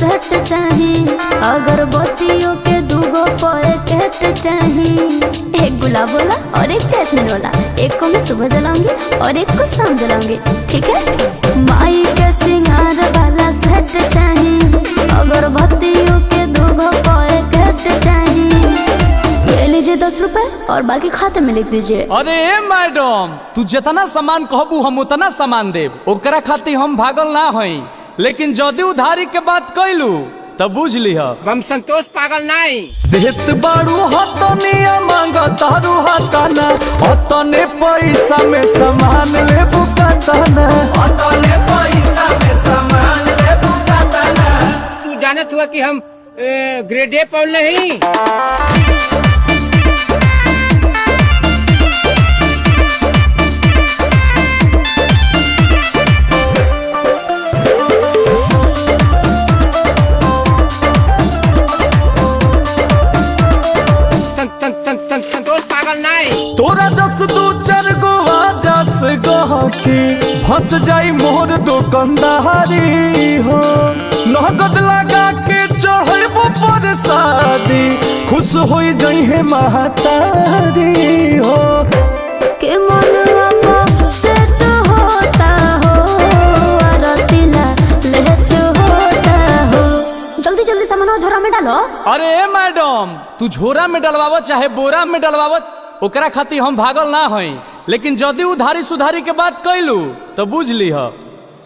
Set चाही, अगरबत्तियों के दूगो पैकेट चाही। एक गुलाब वाला और एक जैस्मिन वाला, एक को मैं सुबह जलाऊंगी और एक को शाम जलाऊंगी, ठीक है। माई के सिंगार वाला सेट चाही, अगरबत्तियों के दूगो पैकेट चाही। ये लीजिए 10 रुपए और बाकी खाते में लिख दीजिए। अरे मैडम, तू जितना सामान कहबू हम उतना सामान देब, ओकरा खातिर हम भागल ना हई। लेकिन जदि उधारी के बात कैलू तब बुझ लिह हम संतोष पागल नहीं। देत बाड़ू हतनिया मांग तारू हतना, हतने पैसा में सामान ले बुकातना, हतने पैसा में सामान ले बुकातना। तू जानत हुआ कि हम ग्रेड ए पढ़ नहीं। संतोष पागल नहीं। तोरा जस दू चार गो जस गहकी फंस जाई मोर दुकानदारी हो। नगद लगा के चढ़बो पर शादी, खुश हो जाई है महतारी हो। के मनवा को सेट होता हो, आरतीला लेट होता हो। जल्दी जल्दी सामान झोरा में डालो। अरे मैडम, तू झोरा में डलवाव चाहे बोरा में डलवाव, ओकरा खातिर हम भागल ना हई। लेकिन जदि उधारी सुधारी के बात कैलू तो बुझ लीह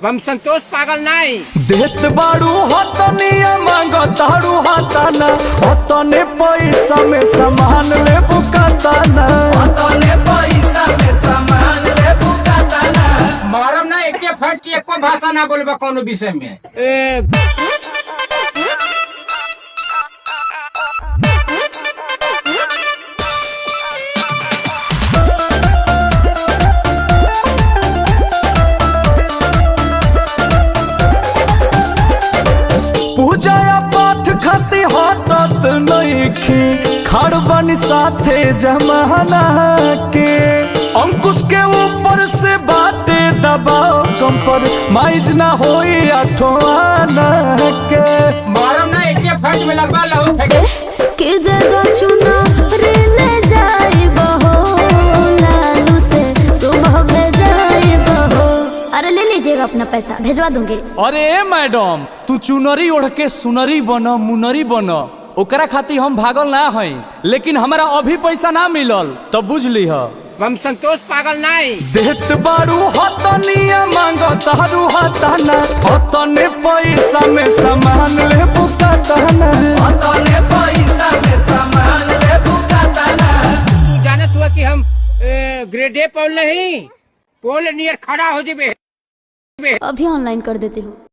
हम संतोष पागल नहीं। देत बाड़ू हतनिया मांग तारू हतना, हतने पैसा में सामान ले बुकातना, हतने पैसा में सामान ले बुकातना। मारम ना एक फट की एको भाषा ना बोलबा कोनो विषय में। पूजा पाठ खाती हटत नइखी, खड़ बनी साथे जमाना के। अंकुश के ऊपर से बाटे दबाओ कम पर माइज ना होई आठवाना के। मारम ना एक फट में लगवा लो फेंके। के दे दो चुना ले जाई बहो, लालू से सुबह भेजाई बहो। अरे ले लीजिएगा अपना पैसा, भेजवा दूंगी। अरे मैडम, तू चुनरी ओढ़ के सुनरी बन मुनरी बन, ओकरा खातिर हम भागल ना हई। लेकिन हमारा अभी पैसा ना मिलल तो बुझ लीह हम संतोष पागल नहीं। देत बाड़ू हतनिया मांग तारू हतना, हतने पैसा में सामान ले बुकातना, हतने पैसा में सामान ले बुकातना। तू जानत हुआ कि हम ग्रेड ए पढ़ नहीं, पोल नियर खड़ा हो जेबे। अभी ऑनलाइन कर देती हूँ।